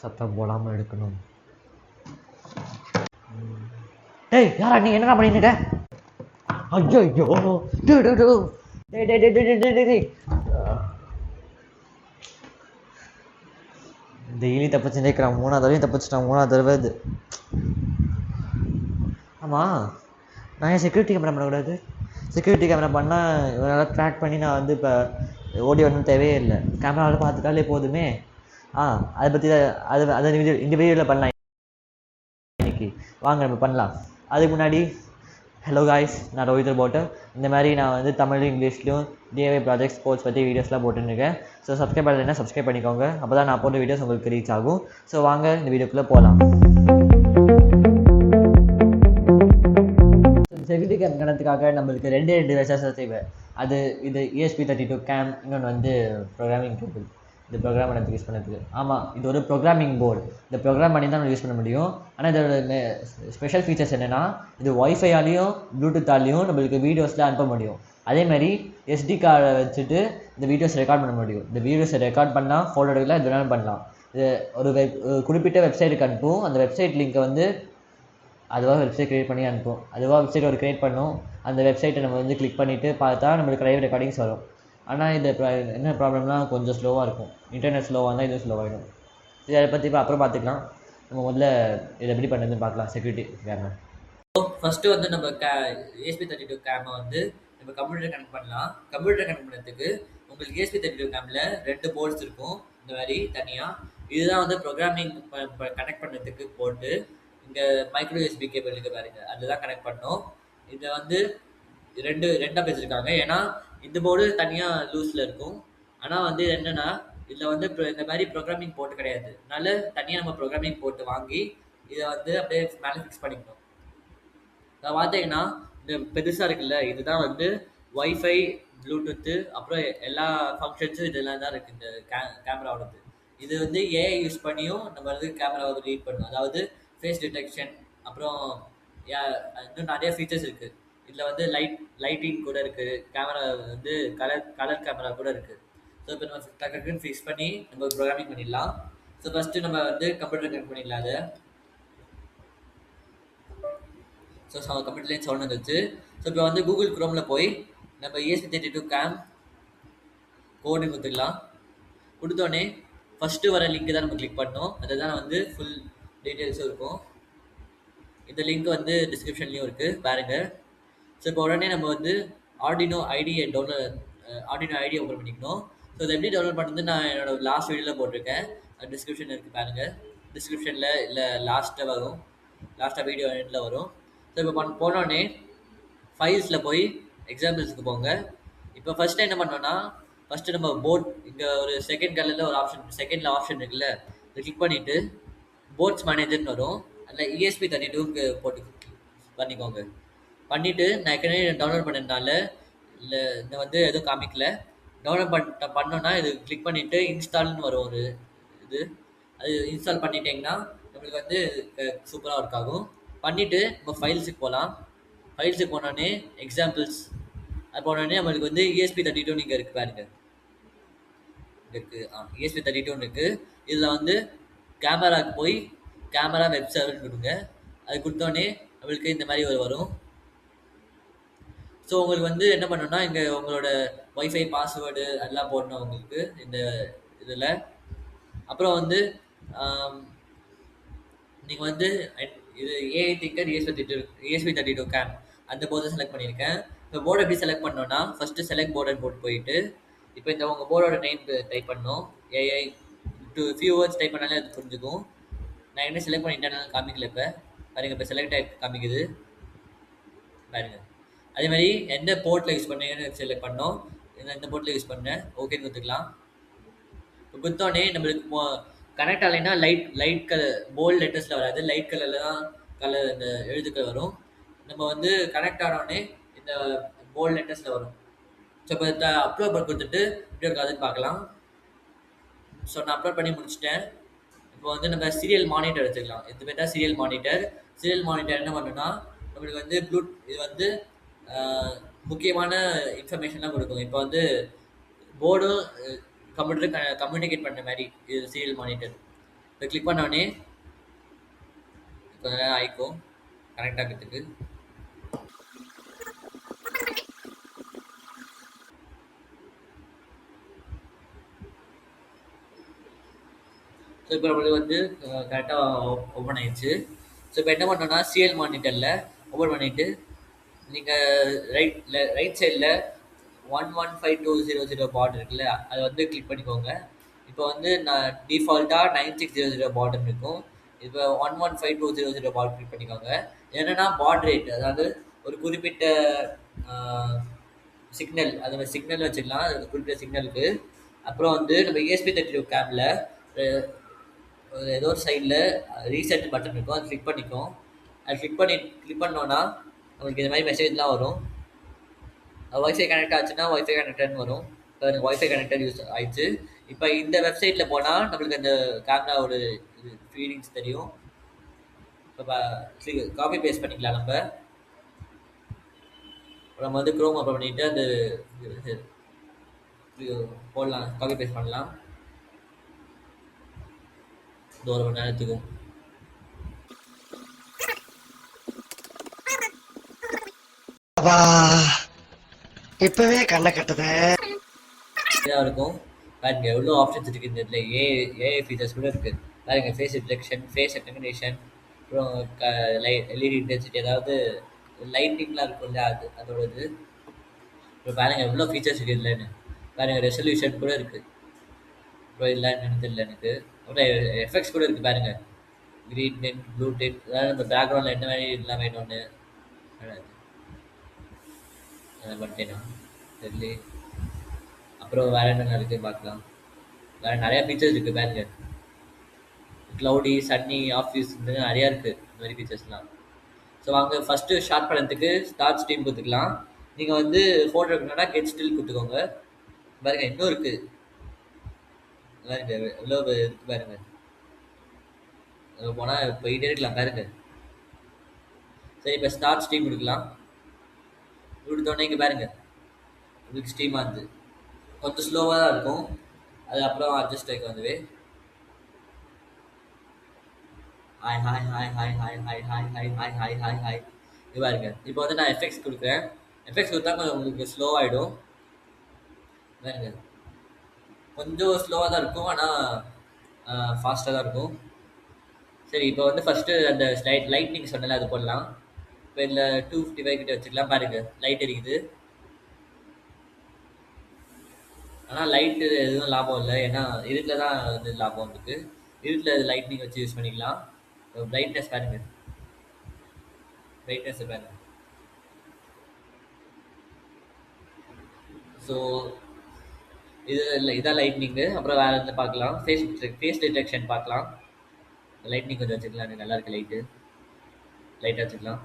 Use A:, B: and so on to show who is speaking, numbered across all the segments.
A: சத்தம் போடாமல் எடுக்கணும். டேய் யாரா நீ என்னடா பண்ணிட்டு? ஐயோ ஐயோ டெய்லி தப்பிச்சு நிற்கிறான். 3ஆவது தடவையும் தப்பிச்சிட்டான். 3ஆவது தடவை இது. ஆமாம், நான் ஏன் செக்யூரிட்டி கேமரா பண்ணக்கூடாது? செக்யூரிட்டி கேமரா பண்ணால் இவனால் ட்ராக் பண்ணி நான் வந்து இப்போ ஓடி வரணும்னு தேவையே இல்லை. கேமராவில் பார்த்துட்டாலே போதுமே. அதை பற்றி அதை இந்த வீடியோவில் பண்ணலாம். இன்னைக்கு வாங்க நம்ம பண்ணலாம். அதுக்கு முன்னாடி ஹலோ காய்ஸ், நான் ரோஹித் போட்டு இந்த மாதிரி நான் வந்து தமிழ் இங்கிலீஷ்லையும் டிஐஒய் ப்ராஜெக்ட் ஸ்போர்ட்ஸ் பற்றி வீடியோஸ்லாம் போட்டுருக்கேன். ஸோ சப்ஸ்கிரைப் பண்ணலைன்னா சப்ஸ்கிரைப் பண்ணிக்கோங்க. அப்போ தான் நான் போட்ட வீடியோஸ் உங்களுக்கு ரீச் ஆகும். ஸோ வாங்க இந்த வீடியோக்குள்ளே போகலாம். செக்யூரிட்டி கேம் கணத்துக்காக நம்மளுக்கு ரெண்டு வெர்ஷன்ஸ் தேவை. இது ESP32 கேம், இன்னொன்று வந்து ப்ரோக்ராமிங் கேபிள். இந்த ப்ரோக்ராம் பண்ணதுக்கு யூஸ் பண்ணுறதுக்கு. ஆமாம், இது ஒரு ப்ரோக்ராமிங் போர்டு. இந்த ப்ரோக்ராம் பண்ணி தான் நம்ம யூஸ் பண்ண முடியும். ஆனால் இதோட ஸ்பெஷல் ஃபீச்சர்ஸ் என்னென்னா, இது ஒய்ஃபையாலையும் ப்ளூடூத்தாலையும் நம்மளுக்கு வீடியோஸில் அனுப்ப முடியும். அதேமாதிரி SD கார்டை வச்சுட்டு இந்த வீடியோஸ் ரெக்கார்ட் பண்ண முடியும். இந்த வீடியோஸை ரெக்கார்ட் பண்ணால் ஃபோட்டோ எடுக்கலாம், இது வேணாலும் பண்ணலாம். இது ஒரு குறிப்பிட்ட வெப்சைட்டுக்கு அனுப்பும். அந்த வெப்சைட் லிங்க்கை வந்து அதுவாக வெப்சைட் க்ரியேட் பண்ணி அனுப்பும். அதுவாக வெப்சைட் ஒரு க்ரியேட் பண்ணும். அந்த வெப்சைட்டை நம்ம வந்து கிளிக் பண்ணிவிட்டு பார்த்தா நம்மளுக்கு லைவ் ரெக்கார்டிங்ஸ் வரும். ஆனால் இது என்ன ப்ராப்ளம்னால் கொஞ்சம் ஸ்லோவாக இருக்கும். இன்டர்நெட் ஸ்லோவாக இருந்தால் இதுவும் ஸ்லோவாகிடும். இது அதை பற்றி அப்புறம் பார்த்துக்கலாம். நம்ம முதல்ல இதை எப்படி பண்ணுறதுன்னு பார்க்கலாம். செக்யூரிட்டி கேமரா ஃபஸ்ட்டு வந்து நம்ம ESP32 கேமை வந்து நம்ம கம்ப்யூட்டர் கனெக்ட் பண்ணலாம். கம்ப்யூட்டர் கனெக்ட் பண்ணுறதுக்கு உங்களுக்கு ESP32 கேமில் 2 போர்ட்ஸ் இருக்கும் இந்த மாதிரி தனியாக. இதுதான் வந்து ப்ரோக்ராமிங் கனெக்ட் பண்ணுறதுக்கு போட்டு இங்கே மைக்ரோ USB கேபிள் இருக்குது பாருங்க, அதுதான் கனெக்ட் பண்ணோம். இதை வந்து ரெண்டாக பேசியிருக்காங்க. ஏன்னா இந்த போர்டு தனியாக லூஸில் இருக்கும். ஆனால் வந்து என்னென்னா இதில் வந்து இந்த மாதிரி ப்ரோக்ராமிங் போர்ட்டு கிடையாது. அதனால தனியாக நம்ம ப்ரோக்ராமிங் போர்ட்டு வாங்கி இதை வந்து அப்படியே மேலே ஃபிக்ஸ் பண்ணிக்கணும். நான் பார்த்தீங்கன்னா இந்த பெருசாக இருக்குல்ல, இதுதான் வந்து ஒய்ஃபை, ப்ளூடூத்து, அப்புறம் எல்லா ஃபங்க்ஷன்ஸும் இதெல்லாம் தான் இருக்குது இந்த கேமராவோடது. இது வந்து AI யூஸ் பண்ணியும் நம்ம வந்து கேமராவை ரீட் பண்ணணும். அதாவது ஃபேஸ் டிடெக்ஷன், அப்புறம் இன்னும் நிறைய ஃபீச்சர்ஸ் இருக்குது. இதில் வந்து லைட்டிங் கூட இருக்குது. கேமரா வந்து கலர் கேமரா கூட இருக்குது. ஸோ இப்போ நம்ம டக்குன்னு ஃபிக்ஸ் பண்ணி நம்ம ப்ரோக்ராமிங் பண்ணிடலாம். ஸோ ஃபஸ்ட்டு நம்ம வந்து கம்ப்யூட்டர் கனெக்ட் பண்ணிடலாம் அதை. ஸோ கம்ப்யூட்டர்லேயும் சவுண்ட் வந்துச்சு. ஸோ இப்போ வந்து கூகுள் குரோமில் போய் நம்ம ESP32 கேம் கோடு கொடுத்துக்கலாம். கொடுத்தோடனே ஃபஸ்ட்டு வர லிங்க்கு தான் நம்ம கிளிக் பண்ணோம். அதுதான் வந்து ஃபுல் டீட்டெயில்ஸும் இருக்கும். இந்த லிங்க் வந்து டிஸ்கிரிப்ஷன்லேயும் இருக்குது பாருங்கள். ஸோ இப்போ உடனே நம்ம வந்து ஆர்டினோ ஐடியை ஓப்பன் பண்ணிக்கணும். ஸோ இதை எப்படி டவுன்லோட் பண்ணுறது நான் என்னோடய லாஸ்ட் வீடியோவில் போட்டிருக்கேன். டிஸ்கிரிப்ஷன் இருக்குது பாருங்கள். டிஸ்கிரிப்ஷனில் இல்லை லாஸ்ட்டாக வரும், லாஸ்ட்டாக வீடியோ எண்டில் வரும். ஸோ இப்போ போனோடனே ஃபைல்ஸில் போய் எக்ஸாம்பிள்ஸுக்கு போங்க. இப்போ ஃபஸ்ட்டு என்ன பண்ணோன்னா, ஃபஸ்ட்டு நம்ம போர்ட் இங்கே ஒரு செகண்டில் ஆப்ஷன் இருக்குல்ல, இதை கிளிக் பண்ணிவிட்டு போர்ட்ஸ் மேனேஜர்னு வரும். அதில் ESP32க்கு போட்டு பண்ணிக்கோங்க. பண்ணிவிட்டு நான் ஏற்கனவே டவுன்லோட் பண்ணதுனால இல்லை இந்த வந்து எதுவும் காமிக்கல. டவுன்லோட் பண்ணோன்னா இது கிளிக் பண்ணிவிட்டு இன்ஸ்டால்னு வரும் ஒரு இது. அது இன்ஸ்டால் பண்ணிட்டீங்கன்னா நம்மளுக்கு வந்து சூப்பராக ஒர்க் ஆகும். பண்ணிவிட்டு நம்ம ஃபைல்ஸுக்கு போகலாம். ஃபைல்ஸுக்கு போனோடனே எக்ஸாம்பிள்ஸ் அது போனோடனே நம்மளுக்கு வந்து ESP32 இங்கே இருக்குது பாருங்க, இருக்குது. ESP32 இருக்குது. இதில் வந்து கேமராவுக்கு போய் கேமரா வெப் சர்வர்னு கொடுங்க. அது கொடுத்தோடனே நம்மளுக்கு இந்த மாதிரி வரும். ஸோ உங்களுக்கு வந்து என்ன பண்ணணும்னா, இங்கே உங்களோட ஒய்ஃபை பாஸ்வேர்டு அதெல்லாம் போடணும் உங்களுக்கு இந்த இதில். அப்புறம் வந்து நீங்கள் வந்து இது AI திங்கர் ESP32 கேம் அந்த போர்டை செலக்ட் பண்ணியிருக்கேன். இப்போ போர்டு எப்படி செலக்ட் பண்ணோன்னா, ஃபஸ்ட்டு செலக்ட் போர்டுன்னு போயிட்டு இப்போ இந்த உங்கள் போர்டோட நேம் டைப் பண்ணணும். AI ஃபியூ வேர்ட்ஸ் டைப் பண்ணாலே அது புரிஞ்சுக்கும். நான் என்ன செலக்ட் பண்ணிட்டேன் காமிக்கல. இப்போ பாருங்கள், இப்போ செலக்ட் டைப் காமிக்குது பாருங்கள். அதே மாதிரி எந்த போர்ட்டில் யூஸ் பண்ணீங்கன்னு செலக்ட் பண்ணோம். இந்த போர்ட்டில் யூஸ் பண்ணேன், ஓகேன்னு கொடுத்துக்கலாம். இப்போ கொடுத்தோடனே நம்மளுக்கு கனெக்ட் ஆகலைன்னா லைட் கலர் போல்ட் லெட்டர்ஸில் வராது, லைட் கலரில் தான் இந்த எழுத்துக்கள் வரும். நம்ம வந்து கனெக்ட் ஆனோடனே இந்த போல்ட் லெட்டர்ஸில் வரும். ஸோ இப்போ அப்லோட் பண்ணி கொடுத்துட்டு எப்படி இருக்காதுன்னு பார்க்கலாம். ஸோ நான் அப்லோட் பண்ணி முடிச்சிட்டேன். இப்போ வந்து நம்ம சீரியல் மானிட்டர் எடுத்துக்கலாம். இது பேர் தான் சீரியல் மானிட்டர் என்ன பண்ணுன்னா, நம்மளுக்கு வந்து இது வந்து முக்கியமான இன்ஃபர்மேஷன்லாம் கொடுக்கும். இப்போ வந்து போர்டும் கம்ப்யூட்டர் கம்யூனிகேட் பண்ணுற மாதிரி இது சீரியல் மானிட்டர். இப்போ கிளிக் பண்ண உடனே கொஞ்ச நேரம் ஆயிக்கும் கனெக்ட் ஆகிறதுக்கு. ஸோ இப்போ நம்மளுக்கு வந்து கரெக்டாக ஓப்பன் ஆயிடுச்சு. ஸோ இப்போ என்ன பண்ணோம்னா சிஎல் மானிட்டரில் ஓப்பன் பண்ணிவிட்டு நீங்கள் ரைட் சைடில் 115200 பாட் இருக்குல்ல, அதை வந்து கிளிக் பண்ணிக்கோங்க. இப்போ வந்து நான் டிஃபால்ட்டாக 9600 பாட்னு இருக்கும். இப்போ 115200 பாட் கிளிக் பண்ணிக்கோங்க. என்னென்னா பாட் ரேட், அதாவது ஒரு குறிப்பிட்ட சிக்னல், அந்த சிக்னல் வச்சுக்கலாம், அது குறிப்பிட்ட சிக்னலுக்கு. அப்புறம் வந்து நம்ம ESP32 கேமில் ஏதோ ஒரு சைடில் ரீசெட் பட்டன் இருக்கும், அது கிளிக் பண்ணிக்கும். அது கிளிக் பண்ணோன்னா நம்மளுக்கு இந்த மாதிரி மெசேஜ்லாம் வரும். ஒய்ஃபை கனெக்ட் ஆச்சுன்னா ஒய்ஃபை கனெக்டர்னு வரும். இப்போ எனக்கு ஒய்ஃபை கனெக்டர் யூஸ் ஆயிடுச்சு. இப்போ இந்த வெப்சைட்டில் போனால் நம்மளுக்கு அந்த கேமராவோட இது ஃபீலிங்ஸ் தெரியும். இப்போ காப்பி பேஸ்ட் பண்ணிக்கலாம். நம்ம வந்து க்ரோம் ஓப்பன் பண்ணிவிட்டு அந்த போடலாம், காப்பி பேஸ்ட் பண்ணலாம். இது 1 மணி நேரத்துக்கும்.
B: இப்பவே கண்ணை கட்டுது.
A: இதாக இருக்கும். பாருங்க எவ்வளோ ஆப்ஷன்ஸ் இருக்குது இந்த இதில். ஏஐ ஃபீச்சர்ஸ் கூட இருக்குது பாருங்க. ஃபேஸ் டிடெக்ஷன், ஃபேஸ் ரெக்கக்னிஷன், அப்புறம் எல்இடி இன்டென்சிட்டி, அதாவது லைட்டிங்லாம் இருக்கும்ல அதோட இது. இப்போ பாருங்க எவ்வளோ ஃபீச்சர்ஸ் இருக்குது இல்லைன்னு. பாருங்க ரெசல்யூஷன் கூட இருக்குது. அப்புறம் இல்லை என்னன்னு தெரியல எனக்கு. அப்புறம் எஃபெக்ட்ஸ் கூட இருக்குது பாருங்க. க்ரீன் டென்ட், ப்ளூ டென்ட், அதாவது இந்த பேக்ரவுண்டில் என்ன மாதிரி இதெல்லாம் வேணும்னு பண்ணிட்டேனா தெரியல. அப்புறம் வேறு என்னென்ன இருக்குது பார்க்கலாம். வேறு நிறையா ஃபீச்சர்ஸ் இருக்குது பாருங்க. க்ளவுடி, சன்னி, ஆஃபீஸ், இந்த நிறையா இருக்குது இந்த மாதிரி ஃபீச்சர்ஸ்லாம். ஸோ வாங்க ஃபஸ்ட்டு ஷார்ட் பண்ணதுக்கு ஸ்டார்ட் ஸ்ட்ரீம் கொடுத்துக்கலாம். நீங்கள் வந்து ஃபோட்டோ எடுக்கணும்னா கெட் ஸ்டில் கொடுத்துக்கோங்க. பாருங்க இன்னும் இருக்குது பாருங்க எவ்வளோ இருக்குது பாருங்க. போனால் போயிட்டே இருக்கலாம் பாருங்க. சரி இப்போ ஸ்டார்ட் ஸ்ட்ரீம் கொடுக்கலாம். கொடுத்தோடனே இங்கே பாருங்க உங்களுக்கு ஸ்ட்ரீம் ஆகுது. கொஞ்சம் ஸ்லோவாக தான் இருக்கும், அது அப்புறம் அட்ஜஸ்ட் ஆகிக்கும் அதுவே. Hi hi hi hi hi hi hi hi hi hi hi hi. இது பாருங்க. இப்போ வந்து நான் எஃபெக்ட்ஸ் கொடுக்குறேன். எஃபெக்ட்ஸ் கொடுத்தா கொஞ்சம் உங்களுக்கு ஸ்லோவாகிடும் பாருங்க. கொஞ்சம் ஸ்லோவாக தான் இருக்கும், ஆனால் ஃபாஸ்ட்டாக தான் இருக்கும். சரி இப்போ வந்து ஃபஸ்ட்டு அந்த லைட்னிங் சொன்னல அது போடலாம். இப்போ இதில் 255 கிட்ட வச்சுக்கலாம். பாருங்கள் லைட் எரிக்குது, ஆனால் லைட்டு எதுவும் லாபம் இல்லை, ஏன்னா இருட்டில் தான் வந்து லாபம் இருக்குது. இருட்டில் லைட்னிங் வச்சு யூஸ் பண்ணிக்கலாம். பிரைட்னஸ் பாருங்கள், பிரைட்னஸ் பாருங்கள். ஸோ இது இல்லை, இதான் லைட்னிங்கு. அப்புறம் வேறு இதில் பார்க்கலாம். ஃபேஸ் டிடெக்ஷன் பார்க்கலாம். லைட்னிங் கொஞ்சம் வச்சுக்கலாம், நல்லா இருக்குது. லைட்டாக வச்சுக்கலாம்.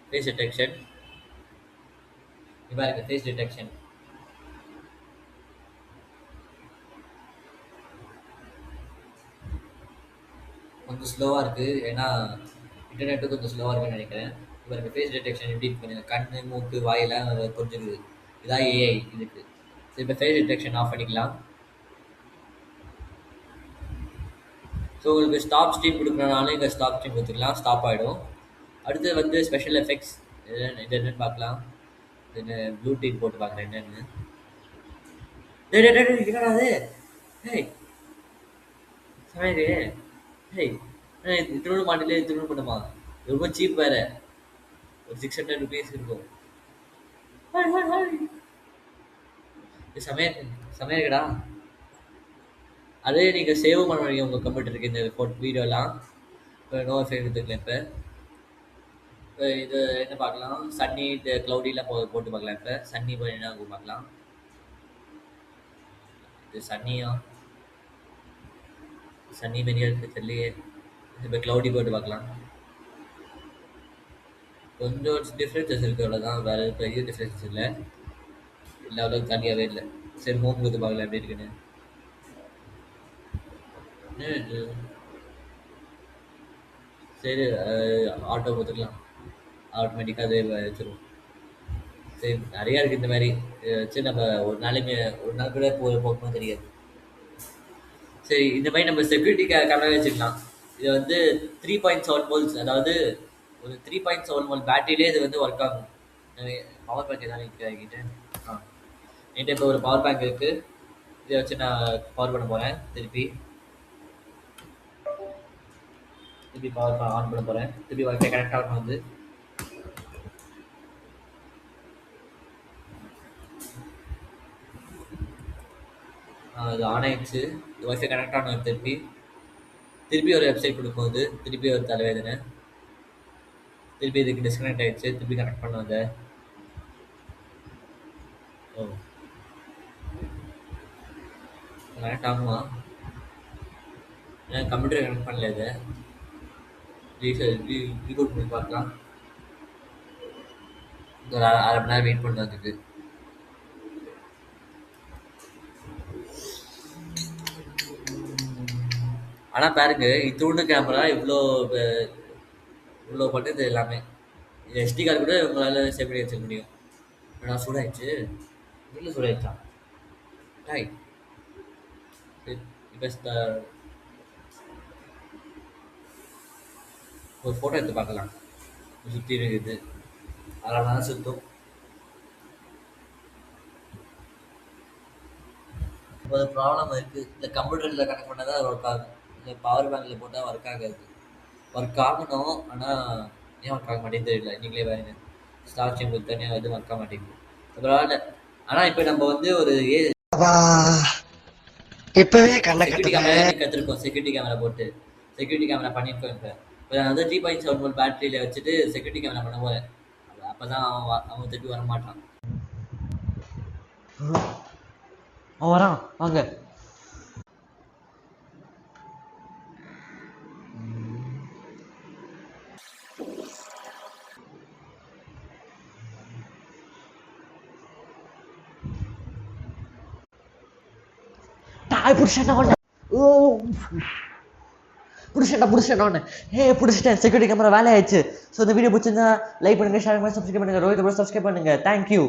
A: ஃபேஸ் டிடெக்ஷன் இப்போ இருக்குது. ஃபேஸ் டிடெக்ஷன் கொஞ்சம் ஸ்லோவாக இருக்குது, ஏன்னா இன்டர்நெட்டு கொஞ்சம் ஸ்லோவாக இருக்குன்னு நினைக்கிறேன். இப்போ எனக்கு ஃபேஸ் டிடெக்ஷன் எப்படி பண்ணுங்க, கண், மூக்கு, வாயெல்லாம் கொஞ்சம் இதான் ஏஐ இதுக்கு. ஸோ இப்போ ஃபேஸ் டிடெக்ஷன் ஆஃப் பண்ணிக்கலாம். ஸோ உங்களுக்கு ஸ்டாப் ஸ்ட்ரீம் கொடுக்குறனாலும் இங்கே ஸ்டாப் ஸ்ட்ரீம் கொடுத்துக்கலாம், ஸ்டாப் ஆகிடும். அடுத்து வந்து ஸ்பெஷல் எஃபெக்ட்ஸ் இது என்னென்னு பார்க்கலாம். இது ப்ளூடூத் போட்டு பார்க்குறேன் என்னென்னு. என்னடா அது? ஹேய் சமையல், ஹேய் திரும்ப மாட்டிலே திரும்ப பண்ணுமா? ரொம்ப சீப் வேறு, ஒரு 600 rupees இருக்கும். சமையல்கடா. அதே நீங்கள் சேவ் பண்ண முடியும் உங்கள் கம்ப்யூட்டருக்கு இந்த வீடியோலாம். இப்போ நோ எஃபெக்ட் எடுத்துக்கலாம். இப்போ இது என்ன பார்க்கலாம், சன்னி க்ளவுடிலாம் போட்டு பார்க்கலாம். இப்போ சன்னி போய் என்ன பார்க்கலாம். இது சன்னியா, சன்னி மாரியா இருக்குது தெரியலையே. இப்போ க்ளவுடி போட்டு பார்க்கலாம். கொஞ்சம் டிஃப்ரென்சஸ் இருக்குது, அவ்வளோதான். வேறு பெரிய டிஃப்ரென்சஸ் இல்லை, அவ்வளோக்கு தனியாகவே இல்லை. சரி ஹோம் கொடுத்து பார்க்கலாம் எப்படி இருக்குன்னு. சரி ஆட்டோ கொடுத்துக்கலாம், ஆட்டோமேட்டிக்காக அதே வச்சுருவோம். சரி நிறையா இருக்குது இந்த மாதிரி வச்சு நம்ம ஒரு நாள் கூட போகணும் தெரியாது. சரி, இந்த மாதிரி நம்ம செக்யூரிட்டி கேமரா வச்சுக்கலாம். இது வந்து 3.7 volts, அதாவது ஒரு 3.7 volt பேட்டரியிலே இது வந்து ஒர்க் ஆகும். பவர் பேங்க் எதாவது இருக்கு என்கிட்ட. ஆ என்கிட்ட இப்போ ஒரு பவர் பேங்க் இருக்கு. இதை வச்சு நான் பவர் பண்ண போறேன். திருப்பி பவர் ஆன் பண்ண போறேன். திருப்பி வைஃபை கனெக்ட் ஆகணும். வந்து இது ஆன் ஆயிடுச்சு. வைஃபை கனெக்ட் ஆகணும். திருப்பி ஒரு வெப்சைட் கொடுக்கும்போது திருப்பி ஒரு தலைவேதனை. திருப்பி இதுக்கு டிஸ்கனெக்ட் ஆயிடுச்சு. திருப்பி கனெக்ட் பண்ண வந்த. ஓ, கனெக்ட் ஆகுமா? ஏன் கம்ப்யூட்டர் கனெக்ட் பண்ணல? இதை ரீபூட் பண்ணி பார்க்கலாம். ஒரு அரை மணி நேரம் வெயிட் பண்ணுறதுக்கு. ஆனால் பாருங்க, இத்தோண்டு கேமரா இவ்வளோ பண்ணுது எல்லாமே. இது எஸ்டி கார்டு கூட உங்களால் சேவ் பண்ணி வச்சுக்க முடியும். ஆனால் சூடாயிடுச்சு. வீட்டில் சூடாயிடுச்சா? டாய் இப்போ ஒரு ஃபோட்டோ எடுத்து பார்க்கலாம். சுற்றி இருக்குது, அதெல்லாம் தான் சுற்றும். ஒரு ப்ராப்ளம் இருக்குது. இந்த கம்ப்யூட்டரில் கனெக்ட் பண்ணால் தான் ஒர்க் ஆகும். இந்த பவர் பேங்கில் போட்டால் ஒர்க் ஆகாது. ஒர்க் ஆகணும், ஆனால் ஏன் ஒர்க் ஆக மாட்டேங்குது தெரியல. நீங்களே பாருங்க, ஸ்டார் சேம் தனியாக எதுவும் ஒர்க் ஆக மாட்டேங்குது. பரவாயில்ல. ஆனால் இப்போ நம்ம வந்து ஒரு
B: இப்பவே கண்ணை
A: செக்யூரிட்டி
B: கட்டுதே.
A: கேமரா கற்றுருக்கோம். செக்யூரிட்டி கேமரா போட்டு செக்யூரிட்டி கேமரா பண்ணியிருக்கோம். இப்போ நான் வந்து 3.7 volt பேட்டரியில் வச்சுட்டு செக்யூரிட்டி கேமரா பண்ண போகிறேன். அப்போ தான் அவன் திருப்பி வர மாட்டான். அவன் வரான், வாங்க. பிடிச்சிட்டேன். செக்யூரிட்டி கேமரா வேலை ஆயிடுச்சு. ஸோ இந்த வீடியோ பிடிச்சிருந்தா லைக் பண்ணுங்க, ஷேர் பண்ணுங்க, சப்ஸ்கிரைப் பண்ணுங்க. ரோஹித் சப்ஸ்கிரைப் பண்ணுங்க. தேங்க்யூ.